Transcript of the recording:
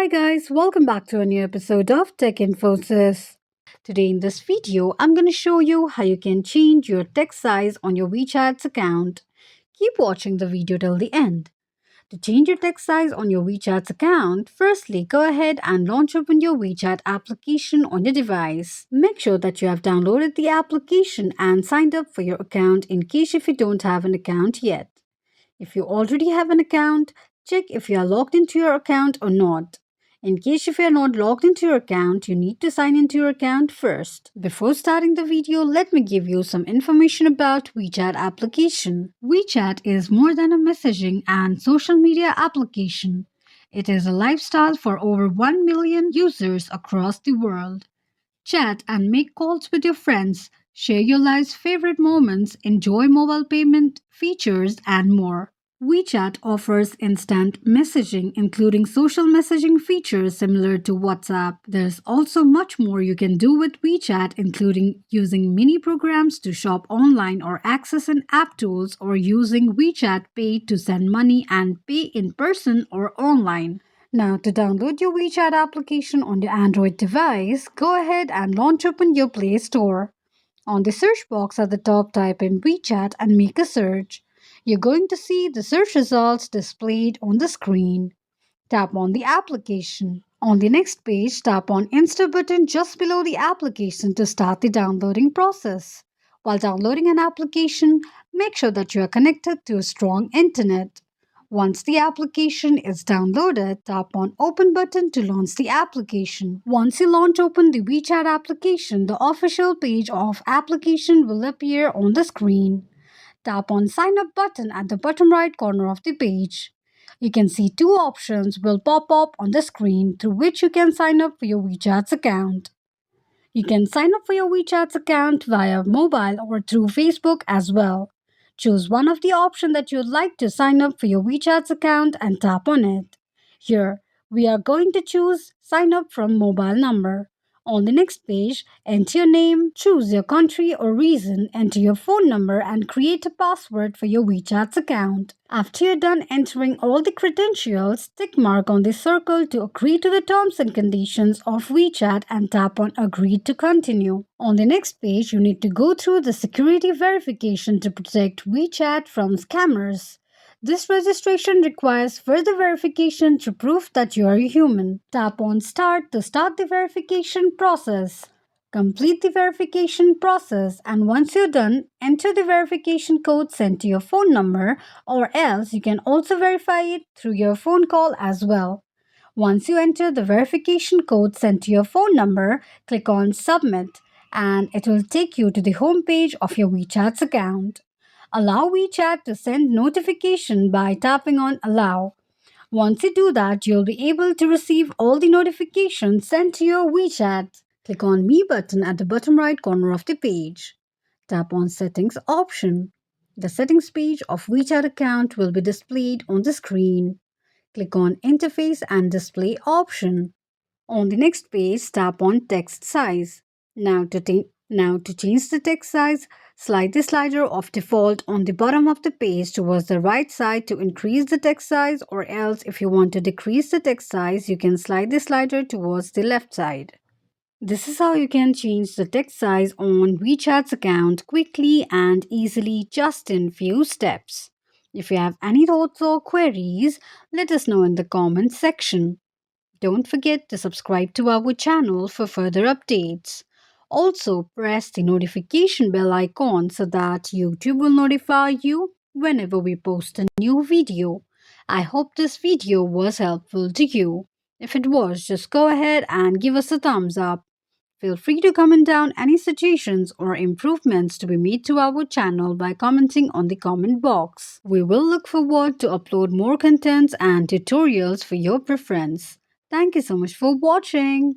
Hi guys, welcome back to a new episode of Tech Infosys. Today in this video, I'm going to show you how you can change your text size on your WeChat's account. Keep watching the video till the end. To change your text size on your WeChat's account, firstly go ahead and launch open your WeChat application on your device. Make sure that you have downloaded the application and signed up for your account in case if you don't have an account yet. If you already have an account, check if you are logged into your account or not. In case if you are not logged into your account, you need to sign into your account first. Before starting the video, let me give you some information about WeChat application. WeChat is more than a messaging and social media application. It is a lifestyle for over 1 million users across the world. Chat and make calls with your friends, share your life's favorite moments, enjoy mobile payment features, and more. WeChat offers instant messaging, including social messaging features similar to WhatsApp. There's also much more you can do with WeChat, including using mini programs to shop online or access an app tools, or using WeChat Pay to send money and pay in person or online. Now, to download your WeChat application on your Android device, go ahead and launch open your Play Store. On the search box at the top, type in WeChat and make a search. You're going to see the search results displayed on the screen. Tap on the application. On the next page, tap on Insta button just below the application to start the downloading process. While downloading an application, make sure that you are connected to a strong internet. Once the application is downloaded, tap on Open button to launch the application. Once you launch open the WeChat application, the official page of application will appear on the screen. Tap on Sign Up button at the bottom right corner of the page. You can see two options will pop up on the screen through which you can sign up for your WeChat's account. You can sign up for your WeChat's account via mobile or through Facebook as well. Choose one of the options that you'd like to sign up for your WeChat's account and tap on it. Here, we are going to choose Sign Up from Mobile Number. On the next page, enter your name, choose your country or region, enter your phone number, and create a password for your WeChat's account. After you're done entering all the credentials, tick mark on the circle to agree to the terms and conditions of WeChat and tap on Agree to continue. On the next page, you need to go through the security verification to protect WeChat from scammers. This registration requires further verification to prove that you are a human. Tap on Start to start the verification process. Complete the verification process, and once you're done, enter the verification code sent to your phone number, or else you can also verify it through your phone call as well. Once you enter the verification code sent to your phone number, click on Submit, and it will take you to the home page of your WeChat's account. Allow WeChat to send notification by tapping on Allow. Once you do that, you'll be able to receive all the notifications sent to your WeChat. Click on Me button at the bottom right corner of the page. Tap on Settings option. The settings page of WeChat account will be displayed on the screen. Click on Interface and Display option. On the next page, tap on Text Size. Now to change the text size, slide the slider of default on the bottom of the page towards the right side to increase the text size, or else if you want to decrease the text size, you can slide the slider towards the left side. This is how you can change the text size on WeChat's account quickly and easily just in few steps. If you have any thoughts or queries, let us know in the comments section. Don't forget to subscribe to our channel for further updates. Also, press the notification bell icon so that YouTube will notify you whenever we post a new video. I hope this video was helpful to you. If it was, just go ahead and give us a thumbs up. Feel free to comment down any suggestions or improvements to be made to our channel by commenting on the comment box. We will look forward to upload more contents and tutorials for your preference. Thank you so much for watching.